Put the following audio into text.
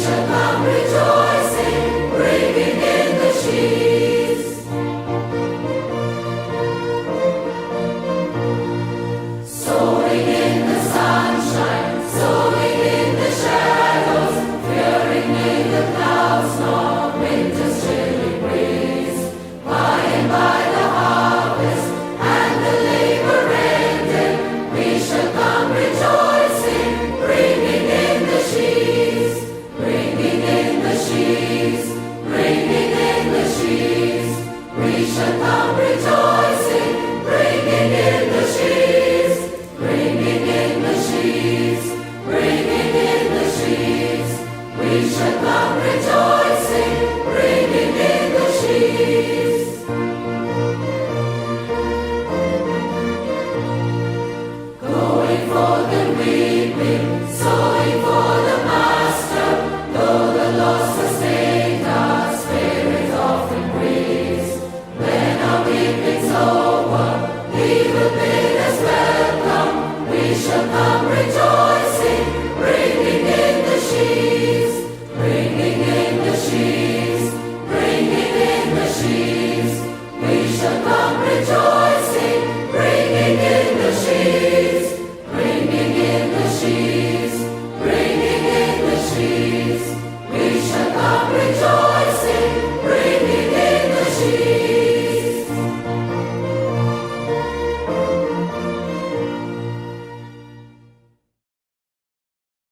shall come rejoicing, bringing in the sheaves. Sowing in the sunshine, sowing in the shadows, fearing in the clouds, nor winter's chilly breeze. By and by the harvest and the labor ended, we shall come rejoicing, bringing in the sheaves, bringing in the sheaves, bringing in the sheaves. We shall come rejoicing, bringing in the sheaves, bringing in the sheaves, bringing in the sheaves. We shall come rejoicing.